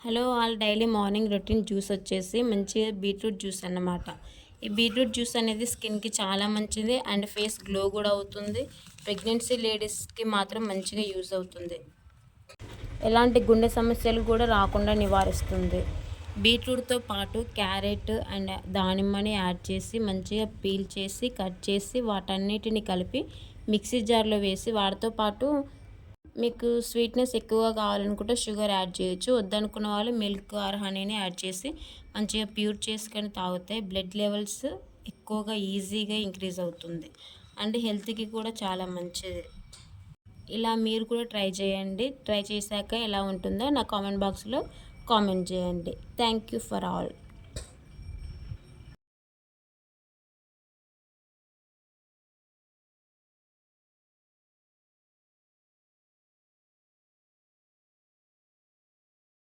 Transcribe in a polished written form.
Hello all, daily morning routine juice వచ్చేసి మంచిగా beetroot juice అన్నమాట. ఈ బీట్రూట్ జ్యూస్ అనేది స్కిన్కి చాలా మంచిది అండ్ ఫేస్ గ్లో కూడా అవుతుంది. ప్రెగ్నెన్సీ లేడీస్కి మాత్రం మంచిగా యూజ్ అవుతుంది. ఎలాంటి గుండె సమస్యలు కూడా రాకుండా నివారిస్తుంది. బీట్రూట్తో పాటు క్యారెట్ అండ్ దానిమ్మని యాడ్ చేసి మంచిగా పీల్ చేసి కట్ చేసి వాటన్నిటిని కలిపి మిక్సీ జార్లో వేసి వాటితో పాటు మీకు స్వీట్నెస్ ఎక్కువగా కావాలనుకుంటే షుగర్ యాడ్ చేయొచ్చు. వద్దనుకున్న వాళ్ళు మిల్క్ ఆర్ హనీని యాడ్ చేసి మంచిగా ప్యూర్ చేసుకొని తాగితే బ్లడ్ లెవెల్స్ ఎక్కువగా ఈజీగా ఇంక్రీజ్ అవుతుంది అండ్ హెల్త్కి కూడా చాలా మంచిది. ఇలా మీరు కూడా ట్రై చేయండి. ట్రై చేశాక ఎలా ఉంటుందో నా కామెంట్ బాక్స్లో కామెంట్ చేయండి. Thank you for all.